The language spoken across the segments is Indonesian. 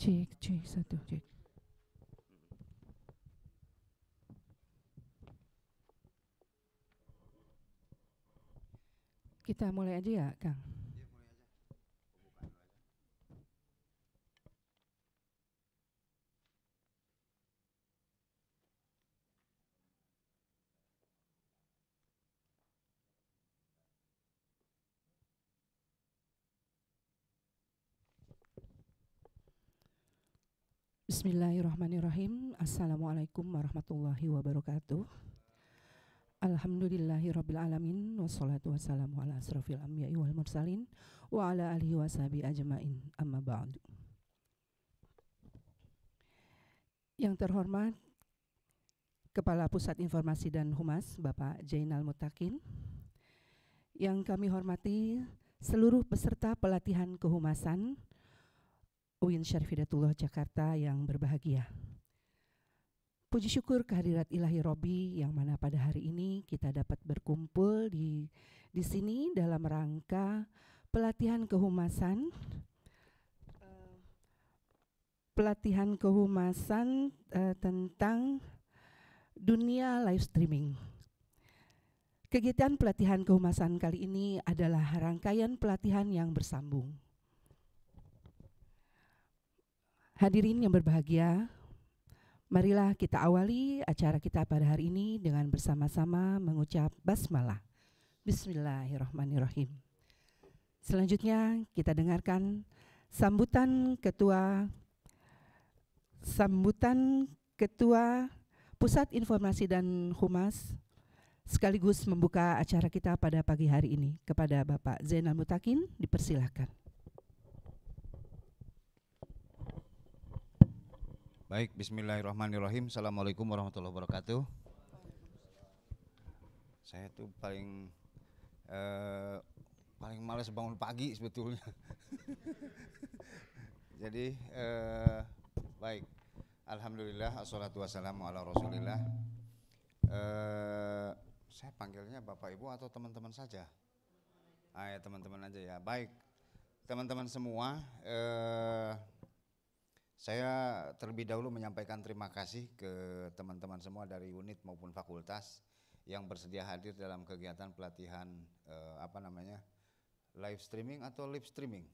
Cek, satu, cek. Kita mulai aja ya, Kang. Iya, mulai aja. Pembukaan dulu aja. Bismillahirrahmanirrahim. Assalamualaikum warahmatullahi wabarakatuh. Alhamdulillahirabbil alamin wassalatu wassalamu ala asrofil anbiya'i wal mursalin wa ala alihi washabi ajmain. Amma ba'du. Yang terhormat Kepala Pusat Informasi dan Humas Bapak Jainal Mutakin. Yang kami hormati seluruh peserta pelatihan kehumasan UIN Syarif Hidayatullah Jakarta yang berbahagia. Puji syukur kehadirat Ilahi Robbi yang mana pada hari ini kita dapat berkumpul di sini dalam rangka pelatihan kehumasan tentang dunia live streaming. Kegiatan pelatihan kehumasan kali ini adalah rangkaian pelatihan yang bersambung. Hadirin yang berbahagia, marilah kita awali acara kita pada hari ini dengan bersama-sama mengucap basmalah. Bismillahirrahmanirrahim. Selanjutnya kita dengarkan sambutan Ketua Pusat Informasi dan Humas sekaligus membuka acara kita pada pagi hari ini. Kepada Bapak Zainal Mutakin, dipersilahkan. Baik, bismillahirrahmanirrahim. Assalamualaikum warahmatullahi wabarakatuh. Saya tuh paling malas bangun pagi sebetulnya. Jadi baik, alhamdulillah, assalatu wassalamu ala rasulillah. Saya panggilnya Bapak Ibu atau teman-teman saja? Ya, teman-teman aja ya. Baik, teman-teman semua, saya terlebih dahulu menyampaikan terima kasih ke teman-teman semua dari unit maupun fakultas yang bersedia hadir dalam kegiatan pelatihan live streaming atau live streaming?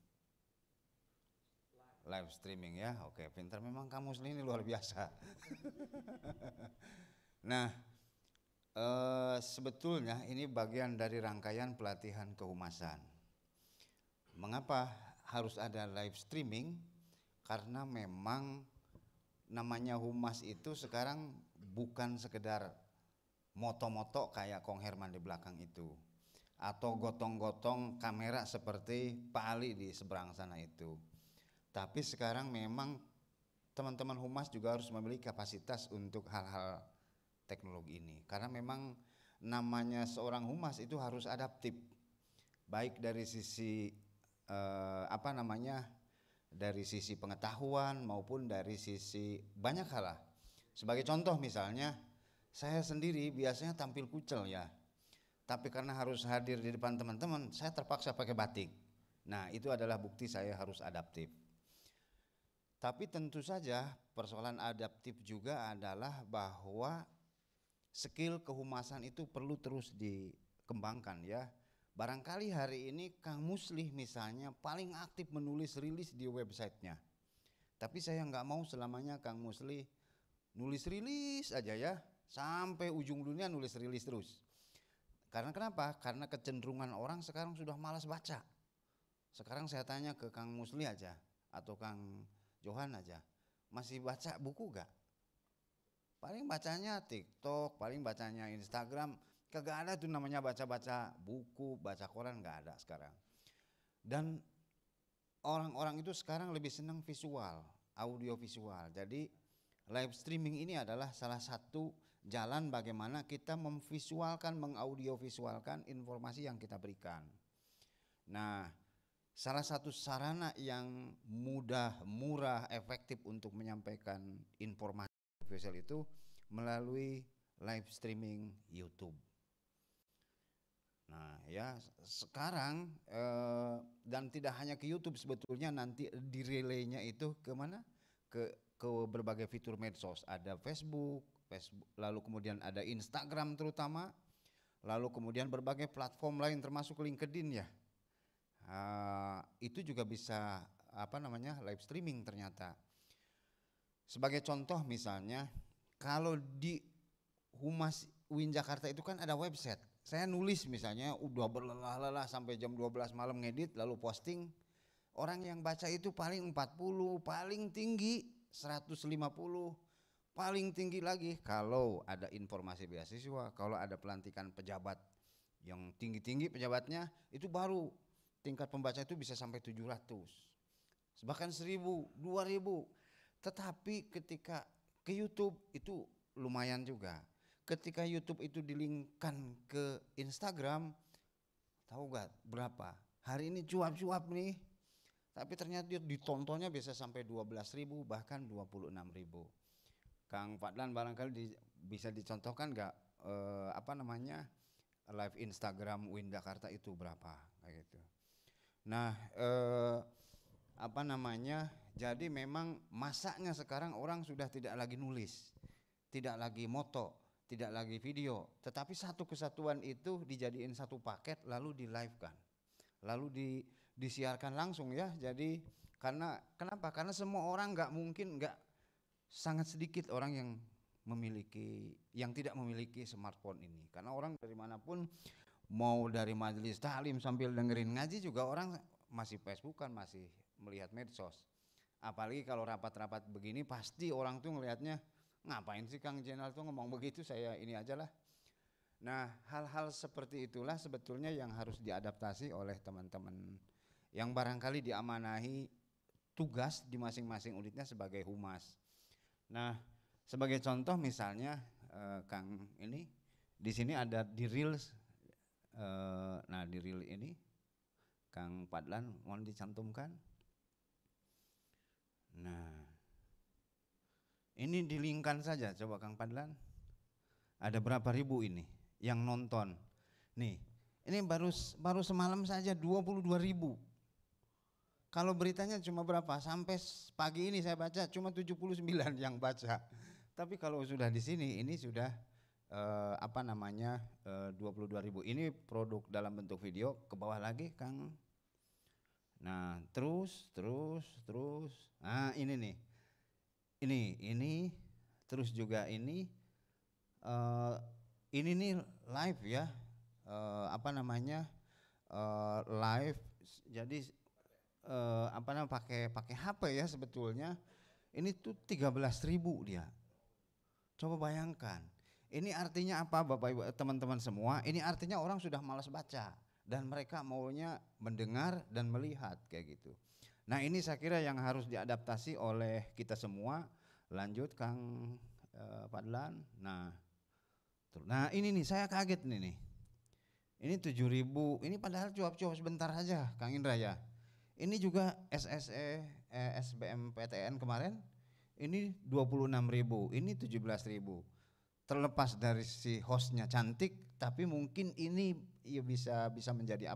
Live streaming ya, oke, pintar memang kamu ini luar biasa. Nah, sebetulnya ini bagian dari rangkaian pelatihan kehumasan. Mengapa harus ada live streaming? Karena memang namanya humas itu sekarang bukan sekedar moto-moto kayak Kong Herman di belakang itu, atau gotong-gotong kamera seperti Pak Ali di seberang sana itu. Tapi sekarang memang teman-teman humas juga harus memiliki kapasitas untuk hal-hal teknologi ini. Karena memang namanya seorang humas itu harus adaptif, baik dari sisi dari sisi pengetahuan maupun dari sisi banyak hal lah. Sebagai contoh misalnya, saya sendiri biasanya tampil kucel ya, tapi karena harus hadir di depan teman-teman, saya terpaksa pakai batik. Nah, itu adalah bukti saya harus adaptif. Tapi tentu saja persoalan adaptif juga adalah bahwa skill kehumasan itu perlu terus dikembangkan ya. Barangkali hari ini Kang Muslih misalnya paling aktif menulis rilis di websitenya. Tapi saya nggak mau selamanya Kang Muslih nulis rilis aja ya, sampai ujung dunia nulis rilis terus. Karena kenapa? Karena kecenderungan orang sekarang sudah malas baca. Sekarang saya tanya ke Kang Muslih aja atau Kang Johan aja, masih baca buku gak? Paling bacanya TikTok, paling bacanya Instagram. Kagak ada tuh namanya baca-baca buku, baca koran, gak ada sekarang. Dan orang-orang itu sekarang lebih senang visual, audio visual. Jadi live streaming ini adalah salah satu jalan bagaimana kita memvisualkan, mengaudio visualkan informasi yang kita berikan. Nah, salah satu sarana yang mudah, murah, efektif untuk menyampaikan informasi visual itu melalui live streaming YouTube. Nah ya, sekarang dan tidak hanya ke YouTube, sebetulnya nanti di relaynya itu ke mana? ke berbagai fitur medsos, ada Facebook, lalu kemudian ada Instagram terutama, lalu kemudian berbagai platform lain termasuk LinkedIn ya. Itu juga bisa live streaming ternyata. Sebagai contoh misalnya, kalau di Humas UIN Jakarta itu kan ada website. Saya nulis misalnya udah berlelah-lelah sampai jam 12 malam ngedit lalu posting. Orang yang baca itu paling 40, paling tinggi 150, paling tinggi lagi kalau ada informasi beasiswa, kalau ada pelantikan pejabat yang tinggi-tinggi pejabatnya, itu baru tingkat pembaca itu bisa sampai 700, bahkan 1000, 2000. Tetapi ketika ke YouTube itu lumayan juga. Ketika YouTube itu dilinkkan ke Instagram, tahu gak berapa? Hari ini cuap-cuap nih, tapi ternyata dia ditontonnya bisa sampai 12.000 bahkan 26.000. Kang Fadlan barangkali bisa dicontohkan gak live Instagram UIN Jakarta itu berapa kayak gitu. Nah jadi memang masaknya sekarang orang sudah tidak lagi nulis, tidak lagi moto, tidak lagi video, tetapi satu kesatuan itu dijadiin satu paket lalu di live kan, lalu disiarkan langsung ya. Jadi kenapa? Karena semua orang sangat sedikit orang yang tidak memiliki smartphone ini. Karena orang dari manapun, mau dari majelis taklim sambil dengerin ngaji juga orang masih Facebookan, masih melihat medsos. Apalagi kalau rapat-rapat begini pasti orang tuh ngelihatnya, ngapain sih Kang Jenal tuh ngomong begitu, saya ini aja lah. Nah, hal-hal seperti itulah sebetulnya yang harus diadaptasi oleh teman-teman yang barangkali diamanahi tugas di masing-masing unitnya sebagai humas. Nah, sebagai contoh misalnya Kang ini di sini ada di Reels. Nah, di Reel ini Kang Fadlan mohon dicantumkan. Nah, ini dilingkan saja coba Kang Fadlan. Ada berapa ribu ini yang nonton? Nih, ini baru semalam saja 22.000. Kalau beritanya cuma berapa? Sampai pagi ini saya baca cuma 79 yang baca. Tapi kalau sudah di sini ini sudah 22.000. Ini produk dalam bentuk video, ke bawah lagi Kang. Nah, terus. Nah, ini nih. Ini terus juga ini nih live ya. Live. Jadi pakai HP ya sebetulnya. Ini tuh 13.000 dia. Coba bayangkan. Ini artinya apa Bapak Ibu teman-teman semua? Ini artinya orang sudah malas baca dan mereka maunya mendengar dan melihat kayak gitu. Nah, ini saya kira yang harus diadaptasi oleh kita semua. Lanjut Kang Fadlan. Nah ini nih saya kaget nih. Ini 7.000. Ini padahal cuap-cuap sebentar aja Kang Indra ya. Ini juga SBMPTN kemarin. Ini 26.000. Ini 17.000. Terlepas dari si hostnya cantik, tapi mungkin ini ya bisa menjadi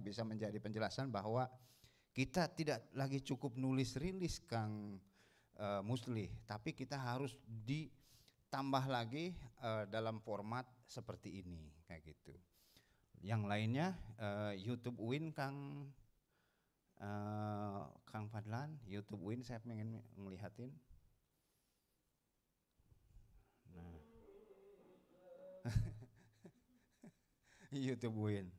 bisa menjadi penjelasan bahwa kita tidak lagi cukup nulis rilis Kang Muslih, tapi kita harus ditambah lagi dalam format seperti ini kayak gitu. Yang lainnya YouTube UIN Kang Fadlan, YouTube UIN saya pengen ngelihatin. YouTube UIN.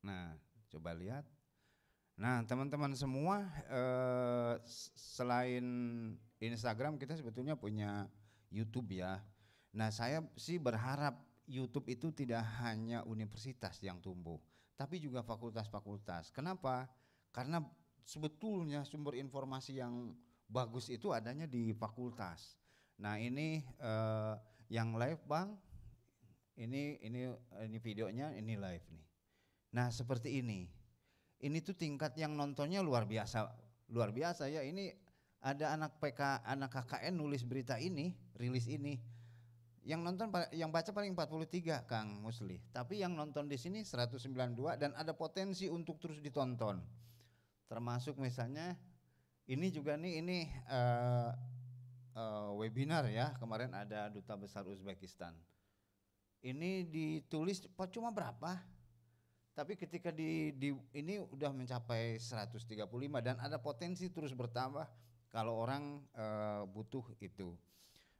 Nah, coba lihat. Nah, teman-teman semua, selain Instagram kita sebetulnya punya YouTube ya. Nah, saya sih berharap YouTube itu tidak hanya universitas yang tumbuh, tapi juga fakultas-fakultas. Kenapa? Karena sebetulnya sumber informasi yang bagus itu adanya di fakultas. Nah, ini yang live Bang, ini videonya, ini live nih. Nah, seperti ini tuh tingkat yang nontonnya luar biasa ya. Ini ada anak KKN nulis berita ini, rilis ini, yang baca paling 43 Kang Muslih, tapi yang nonton di sini 192 dan ada potensi untuk terus ditonton. termasuk misalnya ini juga nih ini webinar ya, kemarin ada Duta Besar Uzbekistan. Ini ditulis cuma berapa? Tapi ketika ini udah mencapai 135 dan ada potensi terus bertambah kalau orang butuh itu.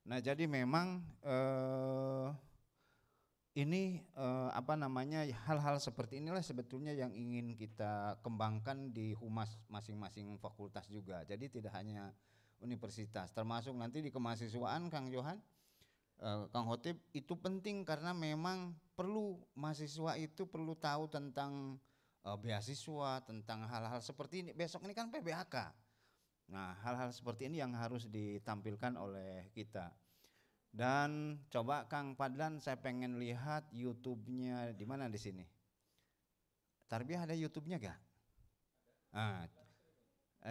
Nah, jadi memang ini apa namanya, hal-hal seperti inilah sebetulnya yang ingin kita kembangkan di humas masing-masing fakultas juga. Jadi tidak hanya universitas, termasuk nanti di kemahasiswaan Kang Johan, Kang Hotip, itu penting karena memang perlu mahasiswa itu perlu tahu tentang beasiswa, tentang hal-hal seperti ini. Besok ini kan PBHK. Nah, hal-hal seperti ini yang harus ditampilkan oleh kita. Dan coba Kang Fadlan, saya pengen lihat YouTube-nya di mana di sini. Tarbiyah ada YouTube-nya gak? Ah,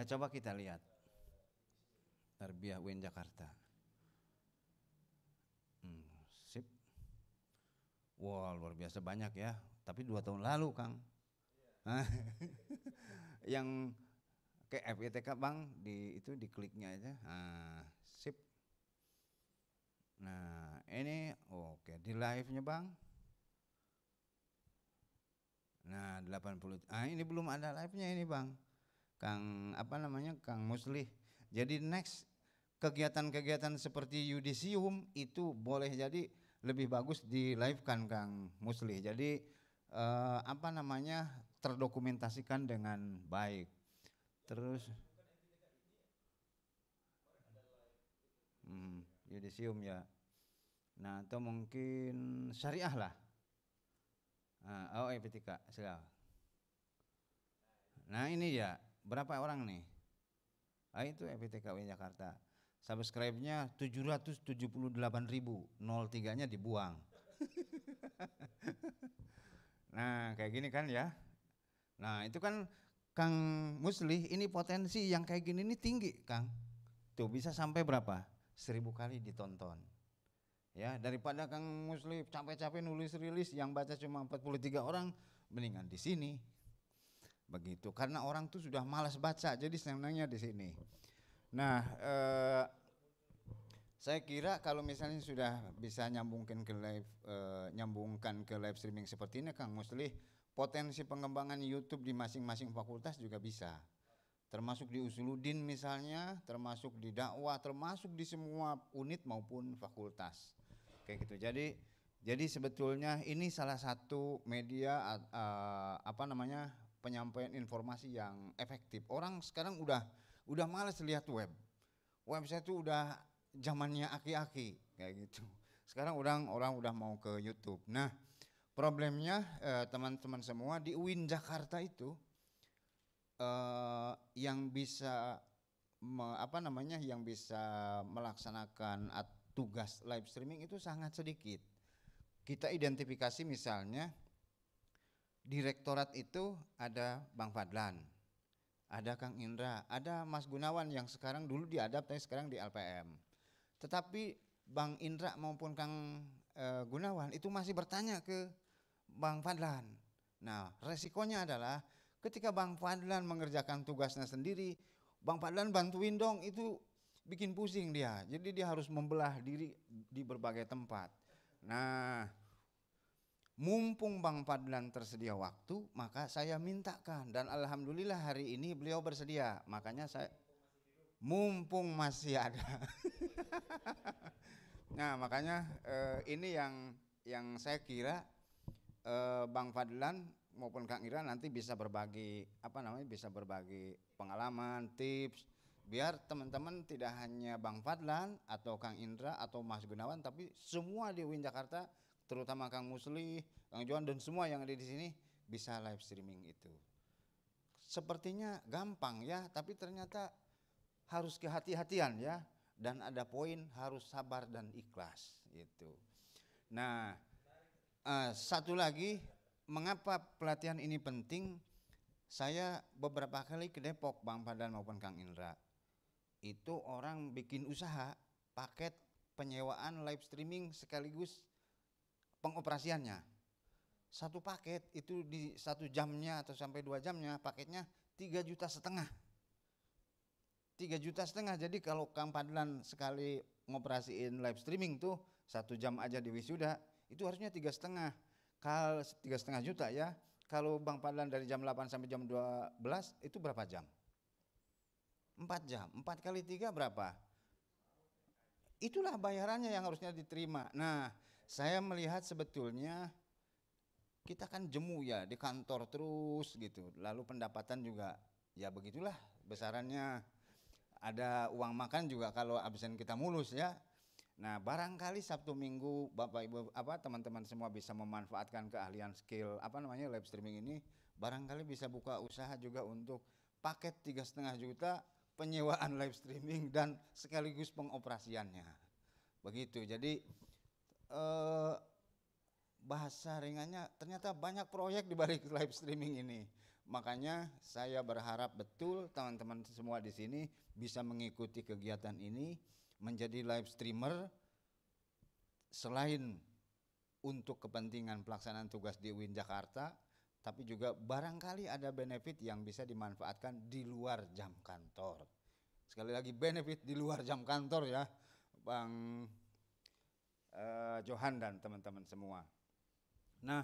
coba kita lihat. Tarbiyah UIN Jakarta. Sip. Wah, luar biasa banyak ya. Tapi 2 tahun lalu, Kang. Yang kayak FITK Bang, itu dikliknya aja. Sip. Nah, ini oke, di live-nya Bang. Nah, 80. Ini belum ada live-nya ini Bang. Kang apa namanya? Kang Muslih. Jadi next kegiatan-kegiatan seperti yudisium itu boleh jadi lebih bagus di live kan Kang Muslih. Jadi apa namanya, terdokumentasikan dengan baik. Terus yudisium ya. Nah, atau mungkin syariah lah. FITK segala. Nah, ini ya, berapa orang nih? Itu FITK UIN Jakarta. Subscribe-nya 778.000, 03-nya dibuang. Nah, kayak gini kan ya. Nah, itu kan Kang Muslih, ini potensi yang kayak gini ini tinggi, Kang. Tuh bisa sampai berapa? 1000 kali ditonton. Ya, daripada Kang Muslih capek-capek nulis rilis yang baca cuma 43 orang, mendingan di sini. Begitu, karena orang tuh sudah malas baca, jadi senangnya di sini. Nah, saya kira kalau misalnya sudah bisa nyambungkan ke live streaming seperti ini, Kang Muslih, potensi pengembangan YouTube di masing-masing fakultas juga bisa. Termasuk di Usuluddin misalnya, termasuk di dakwah, termasuk di semua unit maupun fakultas. Kayak gitu. Jadi sebetulnya ini salah satu media apa namanya, penyampaian informasi yang efektif. Orang sekarang udah malas lihat web. Website itu udah zamannya aki-aki kayak gitu. Sekarang orang udah mau ke YouTube. Nah, problemnya teman-teman semua di UIN Jakarta itu yang bisa yang bisa melaksanakan tugas live streaming itu sangat sedikit. Kita identifikasi misalnya direktorat itu ada Bang Fadlan, ada Kang Indra, ada Mas Gunawan yang sekarang dulu diadap tapi sekarang di LPM. Tetapi Bang Indra maupun Kang Gunawan itu masih bertanya ke Bang Fadlan. Nah, resikonya adalah ketika Bang Fadlan mengerjakan tugasnya sendiri, Bang Fadlan bantuin dong, itu bikin pusing dia. Jadi dia harus membelah diri di berbagai tempat. Nah, mumpung Bang Fadlan tersedia waktu, maka saya mintakan, dan alhamdulillah hari ini beliau bersedia. Makanya saya mumpung masih ada. Nah, makanya ini yang saya kira Bang Fadlan maupun Kang Ira nanti bisa berbagi bisa berbagi pengalaman, tips, biar teman-teman tidak hanya Bang Fadlan atau Kang Indra atau Mas Gunawan, tapi semua di UIN Jakarta, terutama Kang Muslih, Kang Johan dan semua yang ada di sini bisa live streaming itu. Sepertinya gampang ya, tapi ternyata harus kehati-hatian ya, dan ada poin harus sabar dan ikhlas gitu. Nah, satu lagi, mengapa pelatihan ini penting? Saya beberapa kali ke Depok, Bang Fadlan maupun Kang Indra. Itu orang bikin usaha paket penyewaan live streaming sekaligus pengoperasiannya. Satu paket itu di 1 jamnya atau sampai 2 jamnya paketnya 3,5 juta. 3,5 juta. Jadi kalau Kang Fadlan sekali ngoperasiin live streaming tuh 1 jam aja di wisuda, itu harusnya 3,5. Kalau 3,5 juta ya. Kalau Bang Fadlan dari jam 8 sampai jam 12 itu berapa jam? 4 jam. 4 kali 3 berapa? Itulah bayarannya yang harusnya diterima. Nah, saya melihat sebetulnya kita kan jemu ya di kantor terus gitu. Lalu pendapatan juga ya begitulah besarannya. Ada uang makan juga kalau absen kita mulus ya. Nah, barangkali Sabtu Minggu Bapak Ibu teman-teman semua bisa memanfaatkan keahlian skill live streaming ini, barangkali bisa buka usaha juga untuk paket 3,5 juta penyewaan live streaming dan sekaligus pengoperasiannya. Begitu. Jadi bahasa ringannya ternyata banyak proyek di balik live streaming ini. Makanya saya berharap betul teman-teman semua di sini bisa mengikuti kegiatan ini, menjadi live streamer selain untuk kepentingan pelaksanaan tugas di UIN Jakarta, tapi juga barangkali ada benefit yang bisa dimanfaatkan di luar jam kantor. Sekali lagi benefit di luar jam kantor ya, Bang Johan dan teman-teman semua. Nah,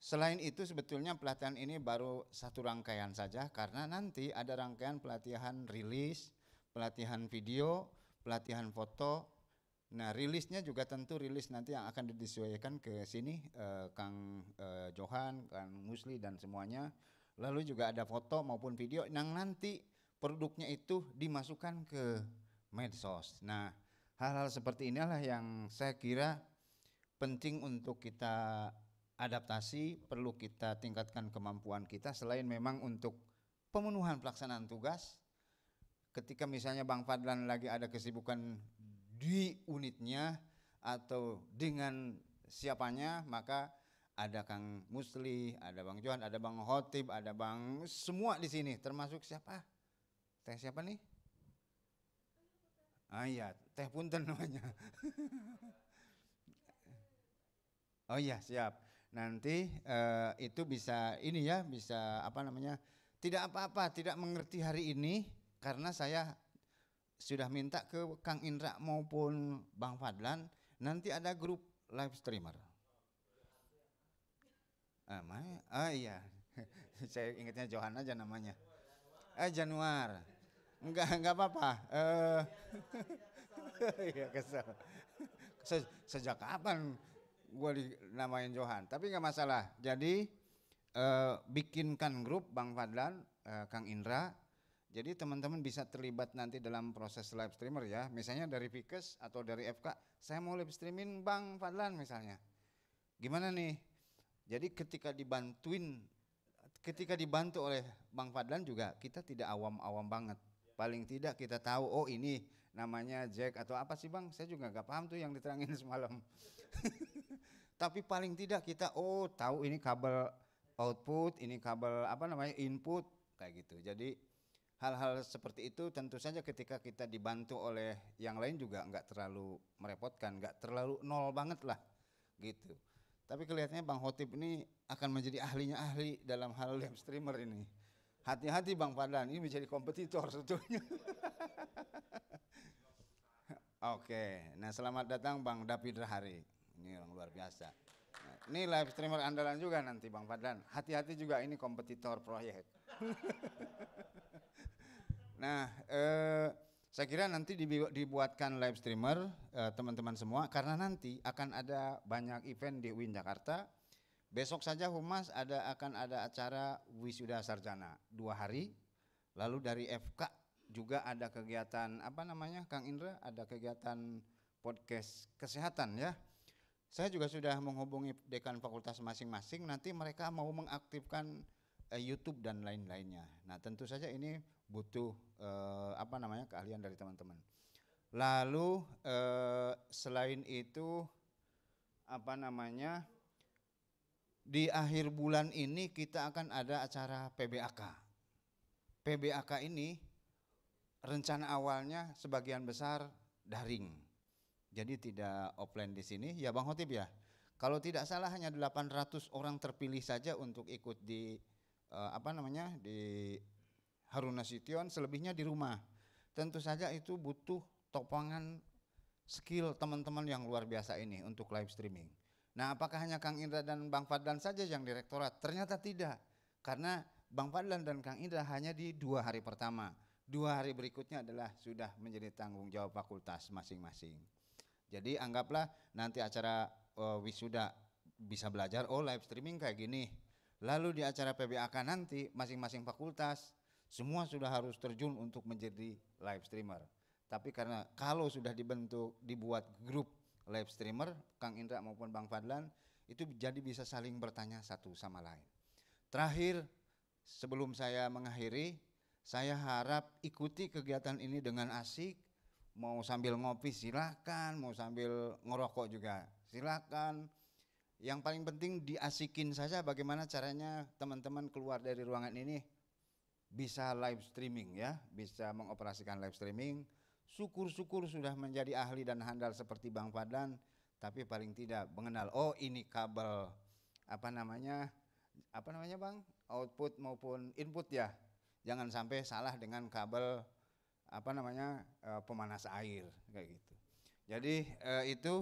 selain itu sebetulnya pelatihan ini baru satu rangkaian saja, karena nanti ada rangkaian pelatihan rilis, pelatihan video, pelatihan foto. Nah, rilisnya juga tentu rilis nanti yang akan disesuaikan ke sini, Kang Johan, Kang Musli dan semuanya. Lalu juga ada foto maupun video yang nanti produknya itu dimasukkan ke medsos. Nah, hal-hal seperti inilah yang saya kira penting untuk kita adaptasi, perlu kita tingkatkan kemampuan kita selain memang untuk pemenuhan pelaksanaan tugas. Ketika misalnya Bang Fadlan lagi ada kesibukan di unitnya atau dengan siapanya, maka ada Kang Musli, ada Bang Johan, ada Bang Hotib, ada Bang semua di sini, termasuk siapa? Teh siapa nih? Ah iya, Teh Punten namanya. Oh iya, siap. Nanti itu bisa tidak apa-apa, tidak mengerti hari ini karena saya sudah minta ke Kang Indra maupun Bang Fadlan, nanti ada grup live streamer. Iya, saya ingatnya Johan aja namanya. Januar. Enggak apa-apa. Iya kesel. Sejak kapan gue dinamain Johan? Tapi nggak masalah. Jadi bikinkan grup Bang Fadlan, Kang Indra. Jadi teman-teman bisa terlibat nanti dalam proses live streamer ya. Misalnya dari Vikes atau dari FK, saya mau live streaming Bang Fadlan misalnya. Gimana nih? Jadi ketika dibantu oleh Bang Fadlan juga kita tidak awam-awam banget. Paling tidak kita tahu, oh ini namanya jack atau apa sih Bang? Saya juga nggak paham tuh yang diterangin semalam. Tapi paling tidak kita tahu ini kabel output, ini kabel input kayak gitu. Jadi hal-hal seperti itu tentu saja ketika kita dibantu oleh yang lain juga nggak terlalu merepotkan, nggak terlalu nol banget lah gitu. Tapi kelihatannya Bang Hotib ini akan menjadi ahli dalam hal live streamer ini. Hati-hati Bang Fadlan, ini menjadi kompetitor sebetulnya. Oke, nah selamat datang Bang David Rahari. Ini orang luar biasa. Nah, ini live streamer andalan juga nanti Bang Fadlan. Hati-hati juga ini kompetitor proyek. Nah, saya kira nanti dibuatkan live streamer teman-teman semua karena nanti akan ada banyak event di UIN Jakarta. Besok saja Humas akan ada acara wisuda sarjana 2 hari. Lalu dari FK juga ada kegiatan Kang Indra, ada kegiatan podcast kesehatan ya. Saya juga sudah menghubungi dekan fakultas masing-masing, nanti mereka mau mengaktifkan YouTube dan lain-lainnya. Nah, tentu saja ini butuh keahlian dari teman-teman. Lalu selain itu di akhir bulan ini kita akan ada acara PBAK. PBAK ini rencana awalnya sebagian besar daring. Jadi tidak offline di sini, ya Bang Hotib ya. Kalau tidak salah hanya 800 orang terpilih saja untuk ikut di di Harun Nasution, selebihnya di rumah. Tentu saja itu butuh topangan skill teman-teman yang luar biasa ini untuk live streaming. Nah, apakah hanya Kang Indra dan Bang Fadlan saja yang direktorat? Ternyata tidak, karena Bang Fadlan dan Kang Indra hanya di 2 hari pertama. 2 hari berikutnya adalah sudah menjadi tanggung jawab fakultas masing-masing. Jadi anggaplah nanti acara wisuda bisa belajar, oh live streaming kayak gini. Lalu di acara PBAK nanti masing-masing fakultas semua sudah harus terjun untuk menjadi live streamer. Tapi karena kalau sudah dibuat grup live streamer, Kang Indra maupun Bang Fadlan, itu jadi bisa saling bertanya satu sama lain. Terakhir, sebelum saya mengakhiri, saya harap ikuti kegiatan ini dengan asik. Mau sambil ngopi silakan, mau sambil ngerokok juga silakan. Yang paling penting diasikin saja bagaimana caranya teman-teman keluar dari ruangan ini bisa live streaming ya, bisa mengoperasikan live streaming. Syukur-syukur sudah menjadi ahli dan handal seperti Bang Fadlan, tapi paling tidak mengenal, oh ini kabel apa namanya Bang, output maupun input ya. Jangan sampai salah dengan kabel pemanas air kayak gitu. Jadi itu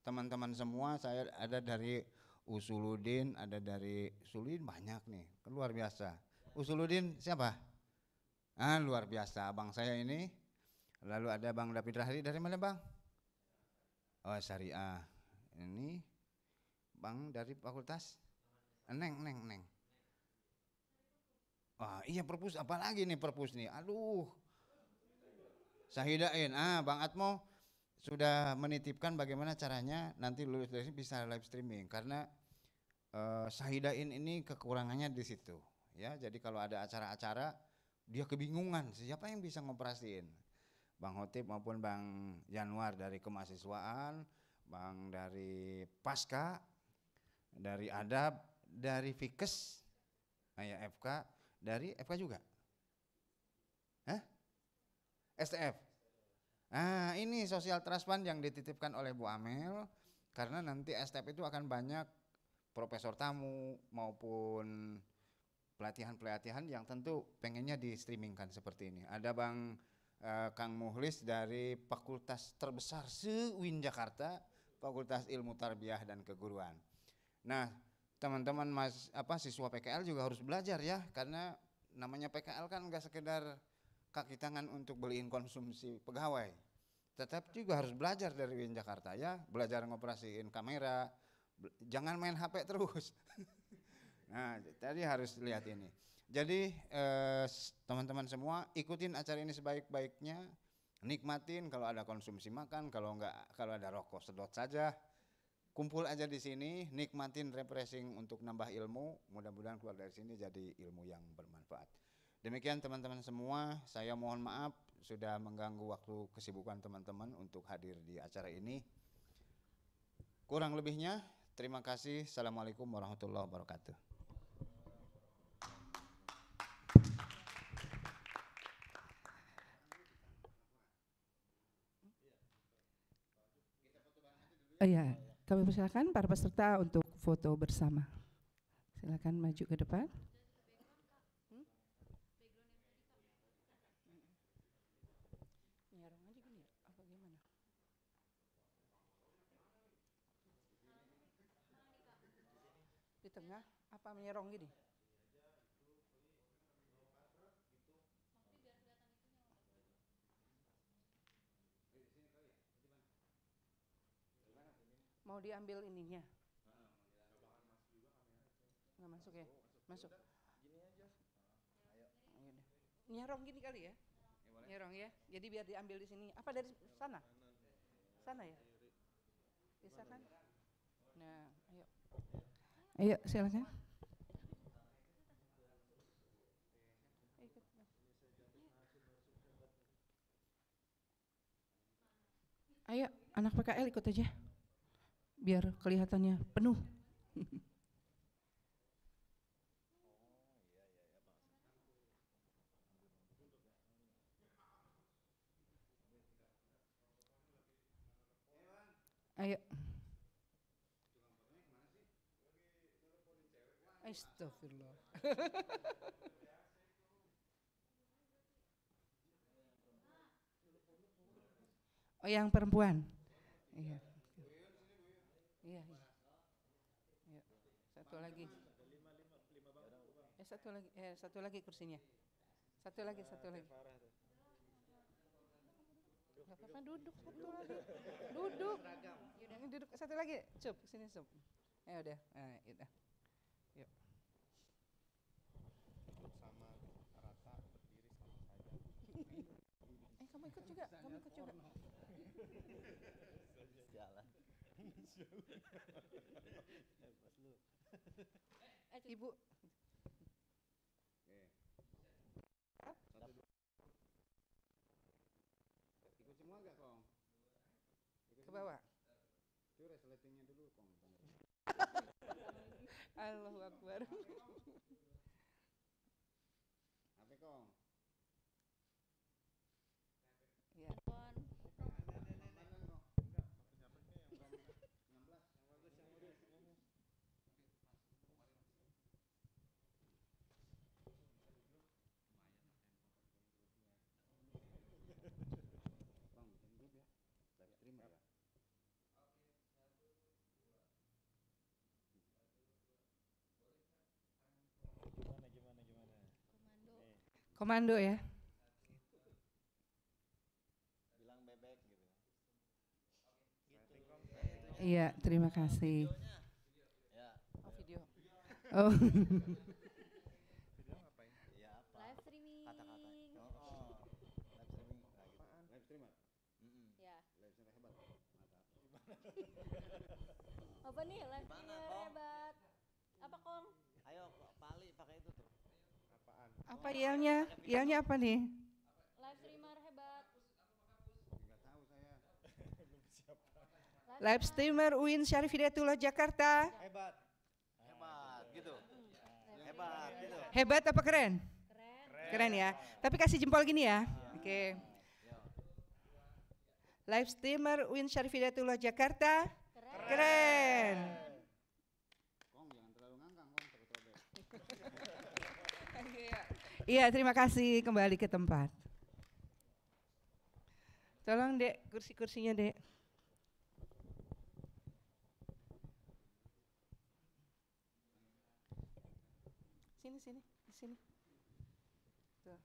teman-teman semua, saya ada dari Usuludin, ada dari Sulin, banyak nih, luar biasa. Usuludin siapa? Luar biasa abang saya ini. Lalu ada Bang David Rahri, dari mana Bang? Oh Syariah. Ini Bang dari fakultas Neng. Wah iya perpus, apalagi nih perpus nih, aduh. Sahidain, Bang Atmo sudah menitipkan bagaimana caranya nanti lulus dari sini bisa live streaming, karena Sahidain ini kekurangannya di situ ya. Jadi kalau ada acara-acara dia kebingungan siapa yang bisa ngoperasiin. Bang Hotip maupun Bang Januar dari kemahasiswaan, Bang dari Pasca, dari Adab, dari Fikes, FK, dari FK juga. STF. Ini Social Trust Fund yang dititipkan oleh Bu Amel, karena nanti STF itu akan banyak profesor tamu maupun pelatihan-pelatihan yang tentu pengennya di streamingkan seperti ini. Ada Bang Kang Muhlis dari fakultas terbesar se-UIN Jakarta, Fakultas Ilmu Tarbiyah dan Keguruan. Nah, teman-teman siswa PKL juga harus belajar ya, karena namanya PKL kan enggak sekedar kaki tangan untuk beliin konsumsi pegawai, tetap juga harus belajar dari UIN Jakarta ya, belajar ngoperasiin kamera, jangan main HP terus. Nah, tadi harus lihat ini. Jadi teman-teman semua ikutin acara ini sebaik-baiknya, nikmatin kalau ada konsumsi makan, kalau ada rokok sedot saja. Kumpul aja di sini, nikmatin refreshing untuk nambah ilmu, mudah-mudahan keluar dari sini jadi ilmu yang bermanfaat. Demikian teman-teman semua, saya mohon maaf sudah mengganggu waktu kesibukan teman-teman untuk hadir di acara ini. Kurang lebihnya, terima kasih. Assalamualaikum warahmatullahi wabarakatuh. Ya, kami persilakan para peserta untuk foto bersama. Silakan maju ke depan. Di tengah apa menyerong gini? Mau diambil ininya? Nggak masuk ya? Masuk. Gini aja. Ayo. Nyerong gini kali ya? Nyerong ya. Jadi biar diambil di sini. Apa dari sana? Sana ya? Bisa kan? Nah, ayo. Ayo silakan. Ayo, anak PKL ikut aja. Biar kelihatannya penuh. Ayo. Astagfirullah. Oh, yang perempuan. Iya. Iya, iya. Iya. Satu lagi. Satu lagi kursinya. Satu lagi. Gak apa-apa, duduk satu lagi. Duduk. Ini duduk satu lagi. Sup, sini sup. Udah. Udah. Yuk. Sama rata berdiri sama saja. Kamu ikut juga. Jalan. Ibu. Ikut semua gak Kong? Ke bawah. Itu resletingnya dulu Kong. Allahu Akbar. Apa Kong? Ya. Bang, bikin grup ya. Live streamer ya. Gimana? Komando ya. Bilang bebek gitu. Iya, terima kasih. Ya. Oh, video. Oh. Video ngapain? Iya apa? Live streaming. Kata-kata. Oh. Live streaming. Nah, gitu. Live streamer. Ya. Live streamer hebat. Apa nih live Gimana, streamer Kong? hebat? Apa Kong? Ayo Pali pakai itu tuh. Apaan? Apa yelnya? Yelnya apa nih? Live streamer hebat. Enggak tahu saya. Live streamer UIN Syarif Hidayatullah Jakarta. Hebat gitu. Hebat gitu. Hebat apa keren? Keren. Keren ya. Tapi kasih jempol gini ya. Oke. Live streamer UIN Syarif Hidayatullah Jakarta. Keren. Kong jangan terlalu ngangkang Kong, takut robek. Iya, terima kasih, kembali ke tempat. Tolong Dek, kursi-kursinya Dek. Sini, di sini. Tuh.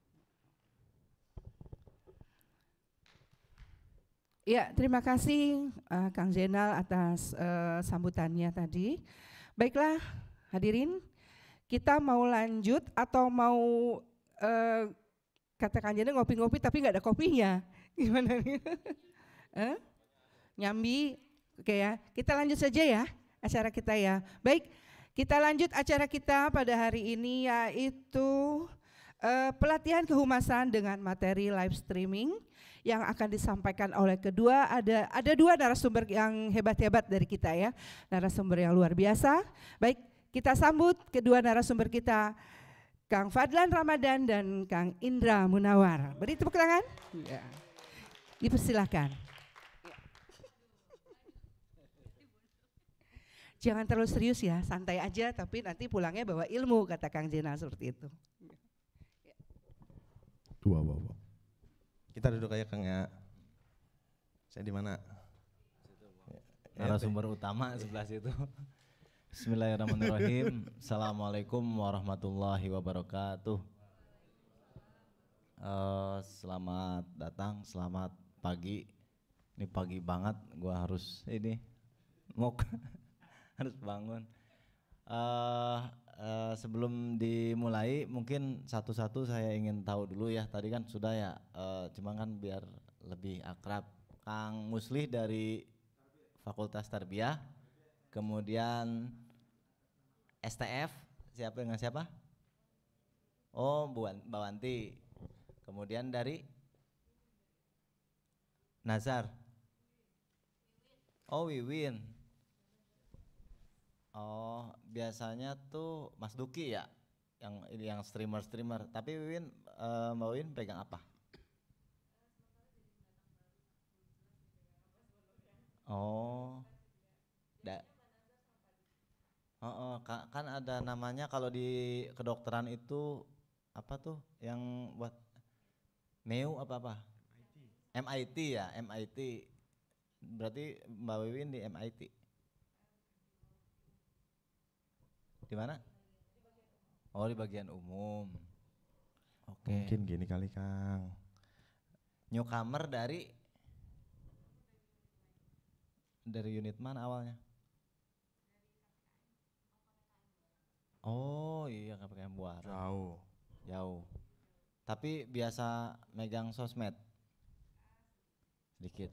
Ya, terima kasih Kang Zainal atas sambutannya tadi. Baiklah, hadirin, kita mau lanjut atau mau kata Kang Zainal ngopi-ngopi tapi nggak ada kopinya, gimana nih? Nyambi, oke ya. Kita lanjut saja ya acara kita ya. Baik, kita lanjut acara kita pada hari ini yaitu pelatihan kehumasan dengan materi live streaming yang akan disampaikan oleh ada dua narasumber yang hebat-hebat dari kita ya, narasumber yang luar biasa. Baik, kita sambut kedua narasumber kita, Kang Fadlan Ramadan dan Kang Indra Munawar. Beri tepuk tangan. Ya. Dipersilakan. Jangan terlalu serius ya, santai aja tapi nanti pulangnya bawa ilmu, kata Kang Zainal seperti itu. Wow. Kita duduk aja Kang ya. Saya di mana? Narasumber utama sebelah situ. Bismillahirrahmanirrahim. Assalamualaikum warahmatullahi wabarakatuh. Selamat datang, selamat pagi. Ini pagi banget, gua harus harus bangun. Sebelum dimulai mungkin satu-satu saya ingin tahu dulu ya, tadi kan sudah ya, cuma kan biar lebih akrab. Kang Muslih dari Fakultas Tarbiyah, kemudian STF siapa dengan siapa? Oh, Mbak Wanti. Kemudian dari Nazar. Oh, Wiwin. Oh, biasanya tuh Mas Duki ya, yang streamer. Tapi Wiwin, Mbak Wiwin pegang apa? Oh, Kan ada namanya kalau di kedokteran itu apa tuh yang buat neo apa? MIT ya, MIT. Berarti Mbak Wiwin di MIT. Di mana? Oh, di bagian umum. Oke. Mungkin gini kali Kang. Newcomer dari unit mana awalnya? Oh iya, KPKM Buara. Jauh. Tapi biasa megang sosmed sedikit.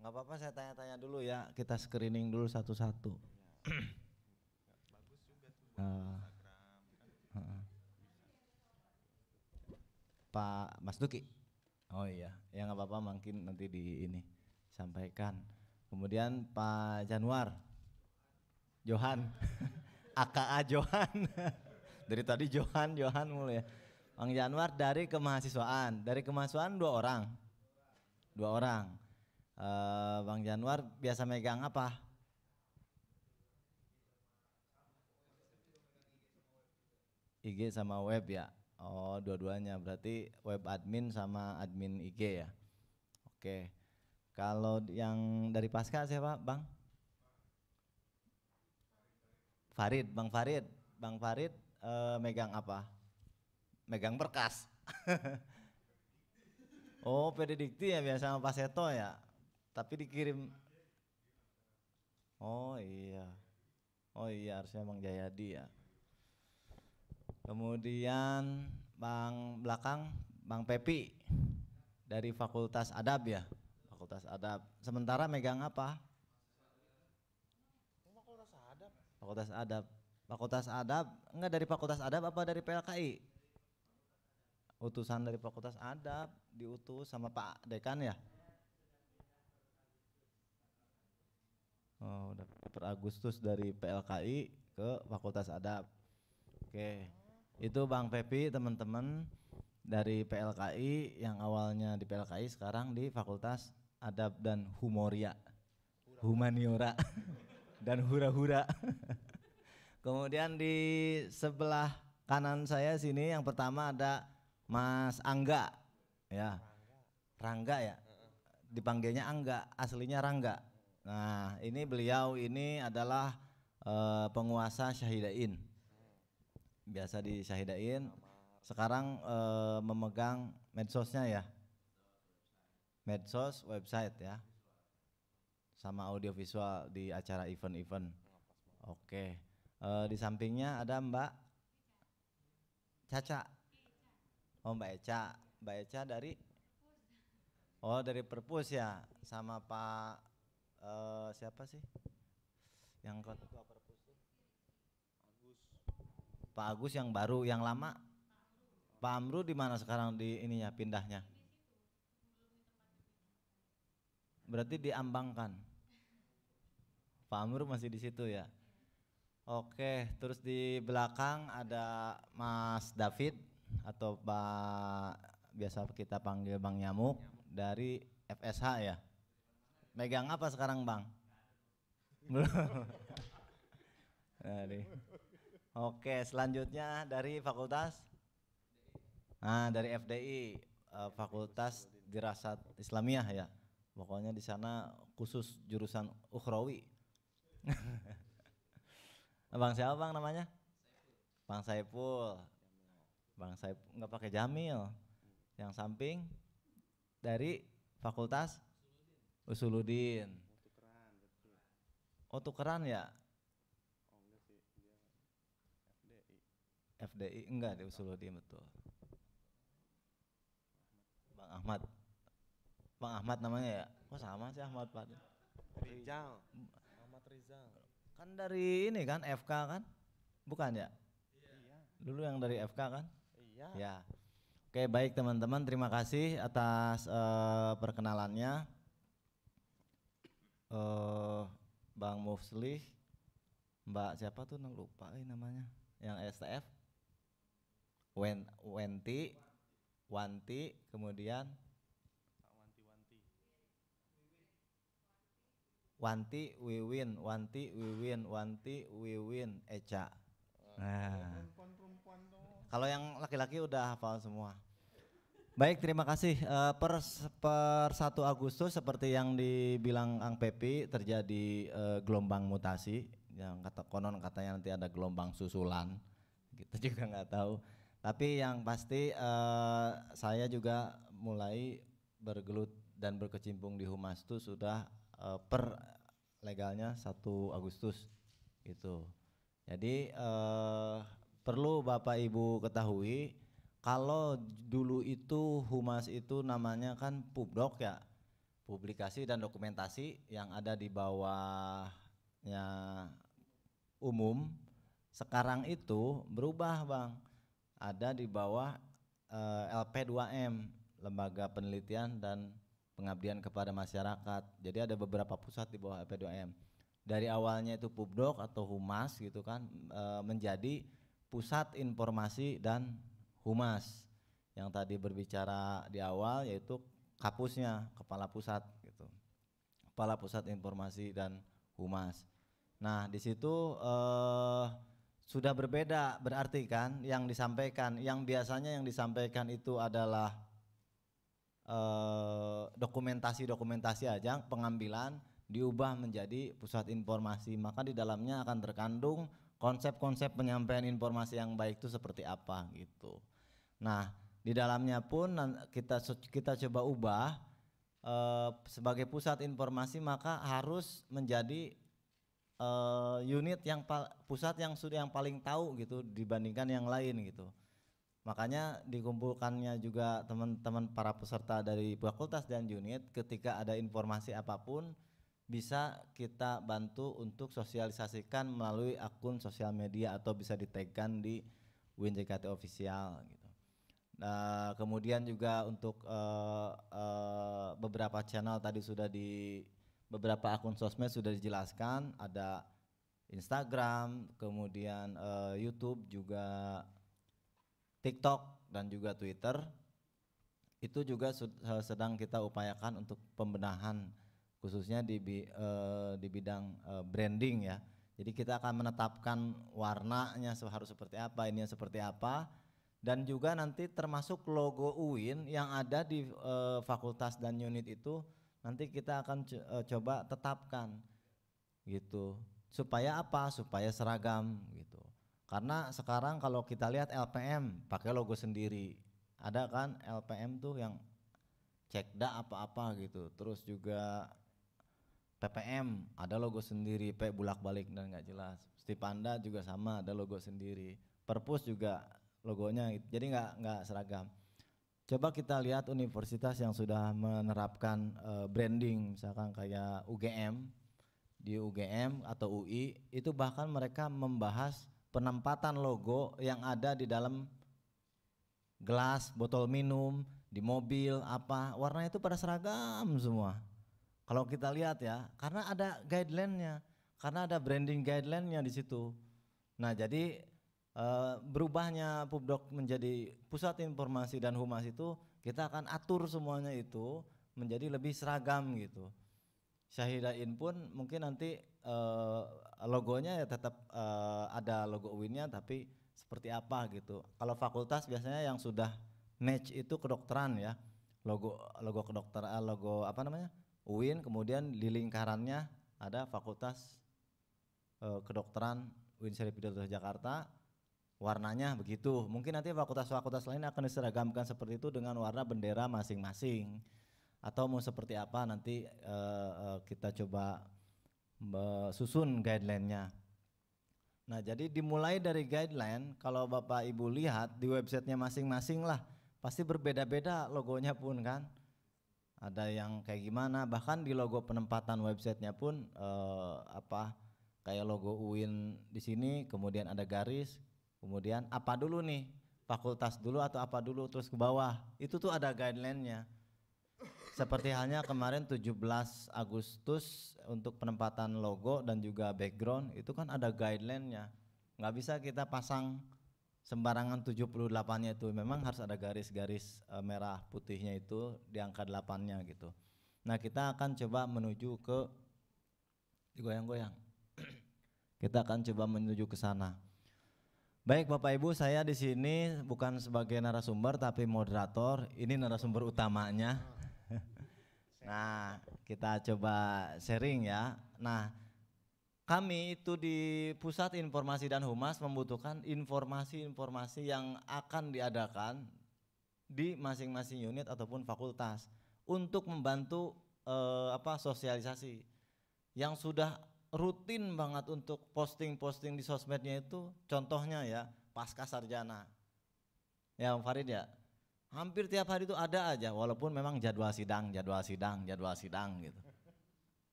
Nggak apa-apa, saya tanya-tanya dulu ya. Kita screening dulu satu-satu. Pak Mas Duki. Oh iya, ya nggak apa-apa, mungkin nanti di ini sampaikan. Kemudian Pak Januar, Johan, AKA Johan. Dari tadi Johan mulu ya. Bang Januar dari kemahasiswaan. Dari kemahasiswaan 2 orang. 2 orang. Bang Januar biasa megang apa? IG sama web ya. Oh, dua-duanya, berarti web admin sama admin IG ya. Oke. Kalau yang dari Pasca siapa, Bang? Farid, Bang Farid. Bang Farid megang apa? Megang berkas. Oh, PD Dikti ya, biasa sama Pak Seto ya. Tapi dikirim. Oh iya. Oh iya, harusnya Bang Jayadi ya. Kemudian Bang belakang, Bang Pepi dari Fakultas Adab ya. Fakultas Adab. Sementara megang apa? Fakultas Adab. Fakultas Adab, enggak dari Fakultas Adab apa dari PLKI? Utusan dari Fakultas Adab, diutus sama Pak Dekan ya? Oh, udah per Agustus dari PLKI ke Fakultas Adab. Oke. Itu Bang Pepi, teman-teman dari PLKI yang awalnya di PLKI sekarang di Fakultas Adab dan Humaniora dan hura-hura. Kemudian di sebelah kanan saya sini yang pertama ada Mas Angga ya. Rangga ya. Dipanggilnya Angga, aslinya Rangga. Nah, ini beliau ini adalah penguasa Syahidain. Biasa di Syahidain. Sekarang memegang medsosnya ya. Medsos, website ya. Sama audiovisual di acara event-event. Oke. Di sampingnya ada Mbak Caca. Oh, Mbak Eca. Mbak Eca dari dari Perpus ya. Sama Pak siapa sih? Yang ketua Perpus tuh? Pak Agus yang baru, yang lama Pak Amru di mana sekarang di ininya pindahnya? Berarti diambangkan. Pak Amru masih di situ ya. Oke, terus di belakang ada Mas David atau Pak biasa kita panggil Bang Nyamuk dari FSH ya. Megang apa sekarang Bang? Belum. Oke, selanjutnya dari fakultas dari FDI, Fakultas Dirasat Islamiyah ya. Pokoknya di sana khusus jurusan ukhrawi. Bang siapa Bang namanya? Bang Saiful. Bang Saiful nggak pakai Jamil. Yang samping dari Fakultas Usuluddin. Oh, tukeran ya? FDI enggak, di Usuluddin betul. Bang Ahmad namanya ya? Kok sama sih Ahmad Pak? Rizal. Ahmad Rizal. Kan dari ini kan FK kan? Bukan ya? Iya. Dulu yang dari FK kan? Iya. Ya. Oke, baik teman-teman, terima kasih atas perkenalannya. Bang Mufslih, Mbak siapa tuh lupa namanya? Yang STF? Wanti, kemudian Wanti Wiwin, Wanti Wiwin, Wanti Wiwin Eca. Nah, kalau yang laki-laki udah hafal semua. Baik, terima kasih. Per 1 Agustus seperti yang dibilang Ang Pepi terjadi gelombang mutasi, yang konon katanya nanti ada gelombang susulan, kita juga nggak tahu. Tapi yang pasti saya juga mulai bergelut dan berkecimpung di Humas itu sudah per legalnya 1 Agustus gitu. Jadi perlu Bapak Ibu ketahui, kalau dulu itu Humas itu namanya kan Pubdok ya, publikasi dan dokumentasi yang ada di bawahnya umum. Sekarang itu berubah Bang, ada di bawah LP2M, Lembaga Penelitian dan Pengabdian kepada Masyarakat. Jadi ada beberapa pusat di bawah LP2M. Dari awalnya itu Pubdok atau Humas gitu kan, menjadi Pusat Informasi dan Humas. Yang tadi berbicara di awal yaitu Kapusnya, Kepala Pusat gitu. Kepala Pusat Informasi dan Humas. Nah, di situ sudah berbeda, berarti kan yang disampaikan, yang biasanya yang disampaikan itu adalah dokumentasi aja, pengambilan diubah menjadi pusat informasi, maka di dalamnya akan terkandung konsep-konsep penyampaian informasi yang baik itu seperti apa gitu. Nah, di dalamnya pun kita coba ubah sebagai pusat informasi, maka harus menjadi unit yang pusat yang sudah yang paling tahu gitu dibandingkan yang lain gitu. Makanya dikumpulkannya juga teman-teman para peserta dari fakultas dan unit, ketika ada informasi apapun bisa kita bantu untuk sosialisasikan melalui akun sosial media atau bisa di-tagkan di WinJKT official gitu. Nah, kemudian juga untuk beberapa channel tadi sudah di beberapa akun sosmed sudah dijelaskan, ada Instagram, kemudian YouTube, juga TikTok dan juga Twitter. Itu juga sedang kita upayakan untuk pembenahan, khususnya di bidang branding ya. Jadi kita akan menetapkan warnanya harus seperti apa, ininya seperti apa, dan juga nanti termasuk logo UIN yang ada di fakultas dan unit itu nanti kita akan coba tetapkan gitu. Supaya apa? Supaya seragam gitu. Karena sekarang kalau kita lihat LPM pakai logo sendiri, ada kan LPM tuh yang Cekda apa-apa gitu, terus juga PPM ada logo sendiri, P bulak balik dan nggak jelas. Stipanda juga sama, ada logo sendiri. Perpus juga logonya, jadi nggak seragam. Coba kita lihat universitas yang sudah menerapkan branding, misalkan kayak UGM. Di UGM atau UI itu bahkan mereka membahas penempatan logo yang ada di dalam gelas, botol minum, di mobil, apa warnanya itu pada seragam semua. Kalau kita lihat ya, karena ada guideline-nya, karena ada branding guideline-nya di situ. Nah, jadi berubahnya Pubdok menjadi Pusat Informasi dan Humas itu kita akan atur semuanya itu menjadi lebih seragam gitu. Syahidain pun mungkin nanti logonya ya tetap ada logo UIN-nya, tapi seperti apa gitu. Kalau fakultas biasanya yang sudah match itu kedokteran ya, logo kedokteran, logo apa namanya UIN, kemudian di lingkarannya ada Fakultas Kedokteran UIN Syarif Hidayatullah Jakarta, warnanya begitu. Mungkin nanti fakultas-fakultas lain akan diseragamkan seperti itu dengan warna bendera masing-masing. Atau mau seperti apa nanti kita coba susun guideline-nya. Nah, jadi dimulai dari guideline, kalau Bapak Ibu lihat di websitenya masing-masing lah, pasti berbeda-beda logonya pun kan. Ada yang kayak gimana, bahkan di logo penempatan websitenya pun kayak logo UIN di sini, kemudian ada garis, kemudian apa dulu nih, fakultas dulu atau apa dulu, terus ke bawah, itu tuh ada guideline-nya. Seperti halnya kemarin 17 Agustus untuk penempatan logo dan juga background, itu kan ada guideline-nya. Nggak bisa kita pasang sembarangan 78-nya itu, memang harus ada garis-garis merah putihnya itu di angka 8-nya gitu. Nah, kita akan coba menuju ke Digoyang-goyang. Kita akan coba menuju ke sana. Baik Bapak Ibu, saya di sini bukan sebagai narasumber tapi moderator. Ini narasumber utamanya. Nah, kita coba sharing ya. Nah, kami itu di Pusat Informasi dan Humas membutuhkan informasi-informasi yang akan diadakan di masing-masing unit ataupun fakultas untuk membantu sosialisasi yang sudah rutin banget untuk posting-posting di sosmednya itu. Contohnya ya pasca sarjana ya Om Farid ya, hampir tiap hari itu ada aja, walaupun memang jadwal sidang gitu,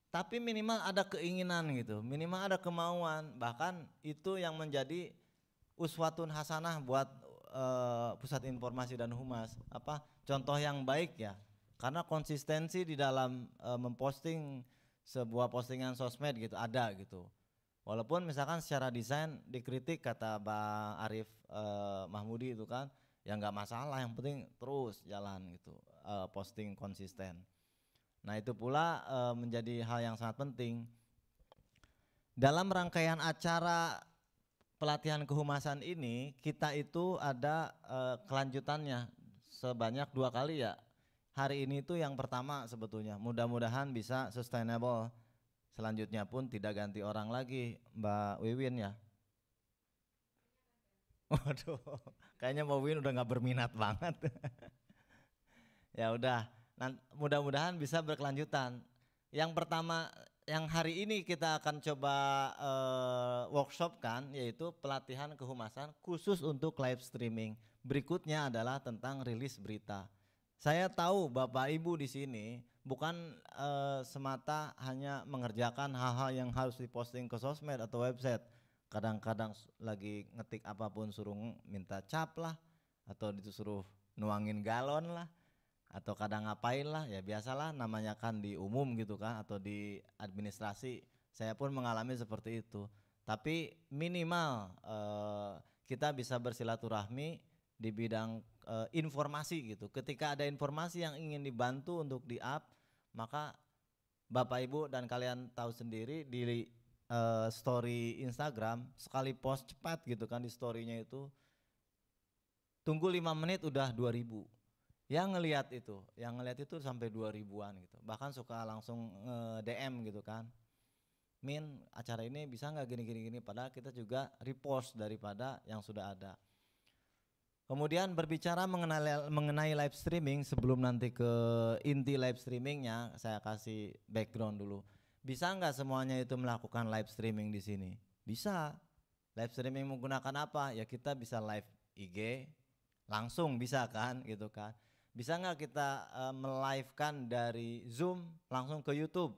tapi minimal ada keinginan gitu, minimal ada kemauan. Bahkan itu yang menjadi uswatun hasanah buat Pusat Informasi dan Humas, contoh yang baik ya, karena konsistensi di dalam memposting sebuah postingan sosmed gitu ada gitu. Walaupun misalkan secara desain dikritik kata Bang Arif Mahmudi itu kan, ya nggak masalah, yang penting terus jalan gitu, posting konsisten. Nah itu pula menjadi hal yang sangat penting. Dalam rangkaian acara pelatihan kehumasan ini kita itu ada kelanjutannya sebanyak 2 kali ya. Hari ini itu yang pertama sebetulnya, mudah-mudahan bisa sustainable. Selanjutnya pun tidak ganti orang lagi, Mbak Wiwin ya. Waduh, kayaknya Mbak Wiwin udah nggak berminat banget. Ya udah, mudah-mudahan bisa berkelanjutan. Yang pertama, yang hari ini kita akan coba workshop kan, yaitu pelatihan kehumasan khusus untuk live streaming. Berikutnya adalah tentang rilis berita. Saya tahu Bapak Ibu di sini bukan semata hanya mengerjakan hal-hal yang harus diposting ke sosmed atau website. Kadang-kadang lagi ngetik apapun suruh minta cap lah, atau disuruh nuangin galon lah, atau kadang ngapain lah, ya biasalah namanya kan di umum gitu kan, atau di administrasi. Saya pun mengalami seperti itu. Tapi minimal kita bisa bersilaturahmi di bidang informasi gitu. Ketika ada informasi yang ingin dibantu untuk di-up, maka Bapak Ibu dan kalian tahu sendiri di story Instagram, sekali post cepat gitu kan di story-nya itu, tunggu 5 menit udah 2000. Yang ngelihat itu sampai 2000-an gitu. Bahkan suka langsung DM gitu kan. Min, acara ini bisa nggak gini, padahal kita juga repost daripada yang sudah ada. Kemudian berbicara mengenai live streaming, sebelum nanti ke inti live streamingnya, saya kasih background dulu. Bisa nggak semuanya itu melakukan live streaming di sini? Bisa. Live streaming menggunakan apa? Ya kita bisa live IG, langsung bisa kan, gitu kan. Bisa nggak kita melivekan dari Zoom langsung ke YouTube?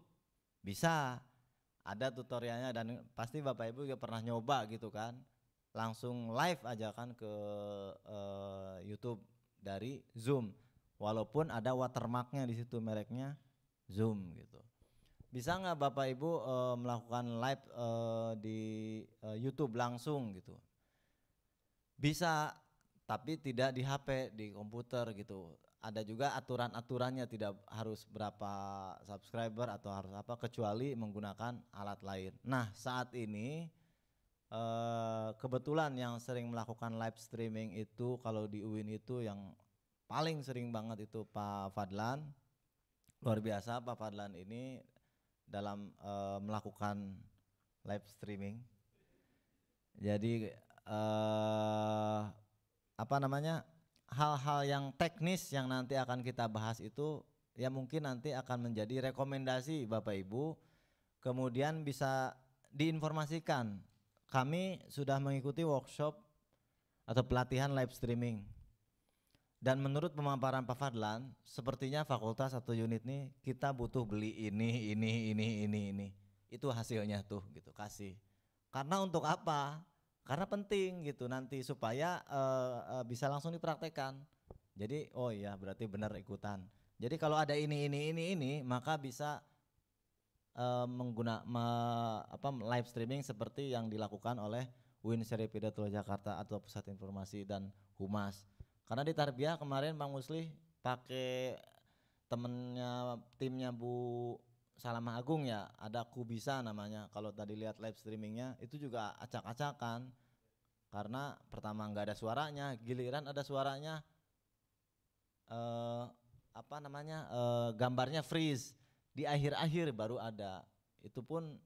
Bisa. Ada tutorialnya dan pasti Bapak Ibu juga pernah nyoba gitu kan. Langsung live aja kan ke YouTube dari Zoom, walaupun ada watermarknya di situ, mereknya Zoom gitu. Bisa nggak Bapak Ibu melakukan live di YouTube langsung gitu? Bisa, tapi tidak di HP, di komputer gitu. Ada juga aturan-aturannya, tidak harus berapa subscriber atau harus apa, kecuali menggunakan alat lain. Nah saat ini kebetulan yang sering melakukan live streaming itu kalau di UIN itu yang paling sering banget itu Pak Fadlan. Luar biasa Pak Fadlan ini dalam melakukan live streaming. Jadi hal-hal yang teknis yang nanti akan kita bahas itu ya mungkin nanti akan menjadi rekomendasi Bapak Ibu, kemudian bisa diinformasikan. Kami sudah mengikuti workshop atau pelatihan live streaming, dan menurut pemaparan Pak Fadlan, sepertinya fakultas atau unit nih kita butuh beli ini. Itu hasilnya tuh gitu, kasih. Karena untuk apa? Karena penting gitu nanti supaya bisa langsung dipraktekkan. Jadi oh iya berarti benar ikutan. Jadi kalau ada ini maka bisa live streaming seperti yang dilakukan oleh UIN Syarif Hidayatullah Jakarta atau Pusat Informasi dan Humas. Karena di Tarbiyah kemarin Bang Muslih pakai timnya Bu Salamah Agung ya, ada Kubisa namanya. Kalau tadi lihat live streamingnya itu juga acak-acakan karena pertama nggak ada suaranya, giliran ada suaranya gambarnya freeze di akhir-akhir baru ada. Itu pun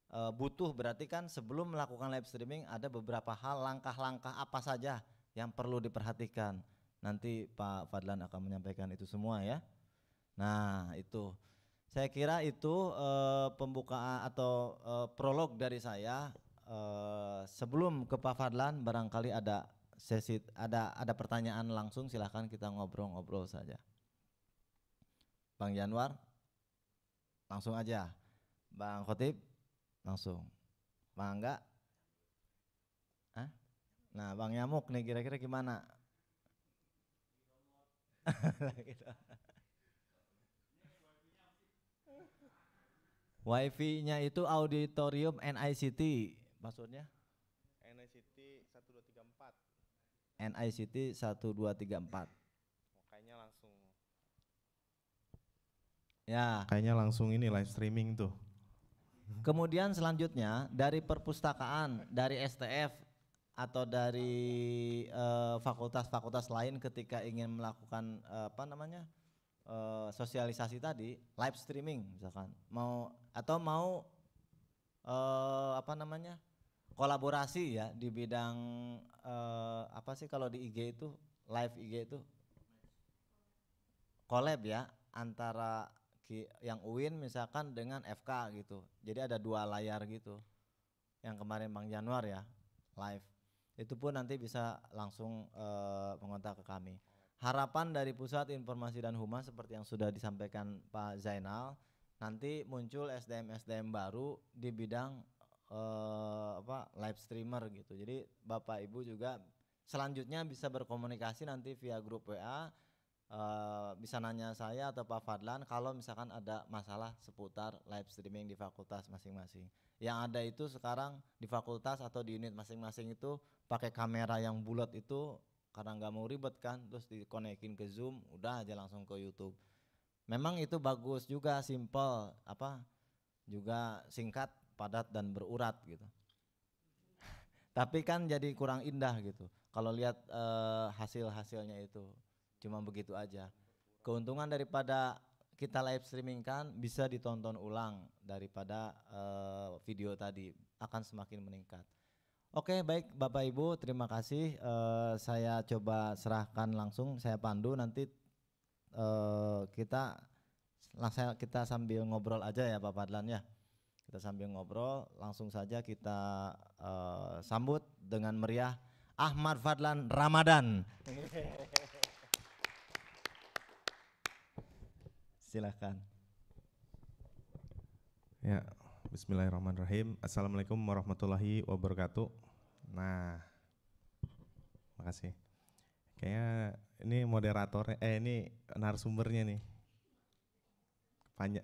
butuh, berarti kan sebelum melakukan live streaming ada beberapa hal, langkah-langkah apa saja yang perlu diperhatikan. Nanti Pak Fadlan akan menyampaikan itu semua ya. Nah itu, saya kira itu pembukaan atau prolog dari saya. Sebelum ke Pak Fadlan, barangkali ada sesi, ada pertanyaan langsung, silahkan kita ngobrol-ngobrol saja. Bang Januar, langsung aja. Bang Khotib, langsung. Bang Angga? Hah? Nah Bang Nyamuk nih kira-kira gimana? Wifi-nya itu auditorium NICT, maksudnya? NICT 1234. NICT 1234. Kayaknya langsung. Ya. Kayaknya langsung ini live streaming tuh. Kemudian selanjutnya dari perpustakaan, dari STF atau dari fakultas-fakultas lain ketika ingin melakukan sosialisasi tadi, live streaming misalkan, mau kolaborasi ya di bidang apa sih kalau di IG itu, live IG itu collab ya antara yang UIN misalkan dengan FK gitu. Jadi ada 2 layar gitu. Yang kemarin Bang Januar ya live. Itu pun nanti bisa langsung mengontak ke kami. Harapan dari Pusat Informasi dan Humas seperti yang sudah disampaikan Pak Zainal, nanti muncul SDM-SDM baru di bidang live streamer gitu. Jadi Bapak Ibu juga selanjutnya bisa berkomunikasi nanti via grup WA. Bisa nanya saya atau Pak Fadlan kalau misalkan ada masalah seputar live streaming di fakultas masing-masing. Yang ada itu sekarang di fakultas atau di unit masing-masing itu pakai kamera yang bulat itu karena nggak mau ribet kan, terus dikonekin ke Zoom, udah aja langsung ke YouTube. Memang itu bagus juga, simple, juga singkat, padat dan berurat gitu. Tapi kan jadi kurang indah gitu. Kalau lihat hasil-hasilnya itu. Cuma begitu aja. Keuntungan daripada kita live streaming kan bisa ditonton ulang daripada video tadi, akan semakin meningkat. Oke, baik Bapak Ibu, terima kasih. Saya coba serahkan langsung, saya pandu nanti kita sambil ngobrol aja ya Pak Fadlan ya. Kita sambil ngobrol, langsung saja kita sambut dengan meriah Ahmad Fadlan Ramadan. Silakan. Ya, bismillahirrahmanirrahim. Assalamualaikum warahmatullahi wabarakatuh. Nah, makasih. Kayaknya ini moderatornya, ini narasumbernya nih.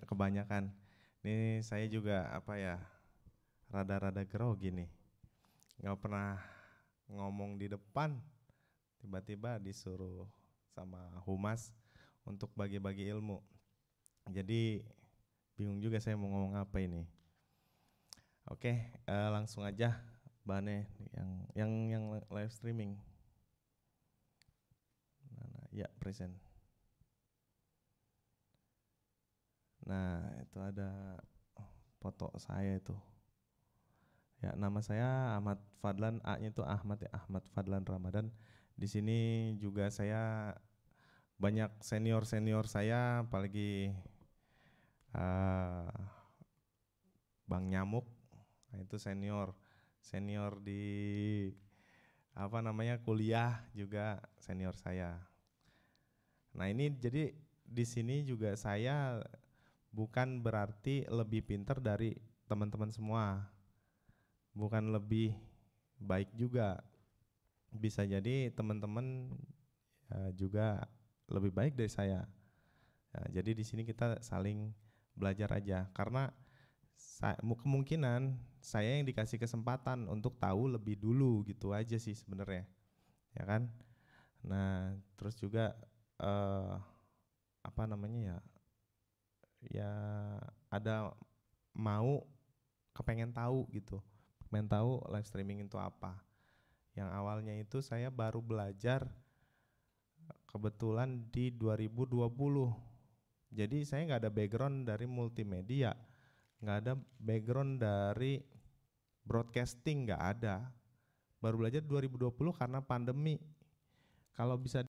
Kebanyakan. Ini saya juga rada-rada grogi nih. Nggak pernah ngomong di depan, tiba-tiba disuruh sama humas untuk bagi-bagi ilmu. Jadi bingung juga saya mau ngomong apa ini. Oke, langsung aja Bane yang live streaming. Ya, present. Nah, itu ada foto saya itu. Ya, nama saya Ahmad Fadlan, A-nya itu Ahmad ya, Ahmad Fadlan Ramadan. Di sini juga saya banyak senior saya, apalagi Bang Nyamuk, nah itu senior di kuliah juga senior saya. Nah ini jadi di sini juga saya bukan berarti lebih pintar dari teman-teman semua, bukan lebih baik juga. Bisa jadi teman-teman juga lebih baik dari saya. Nah, jadi di sini kita saling belajar aja, karena kemungkinan saya yang dikasih kesempatan untuk tahu lebih dulu gitu aja sih sebenarnya, ya kan. Nah terus juga ya ada kepengen tahu gitu, pengen tahu live streaming itu apa. Yang awalnya itu saya baru belajar kebetulan di 2020. Jadi saya nggak ada background dari multimedia, nggak ada background dari broadcasting, nggak ada. Baru belajar 2020 karena pandemi. Kalau bisa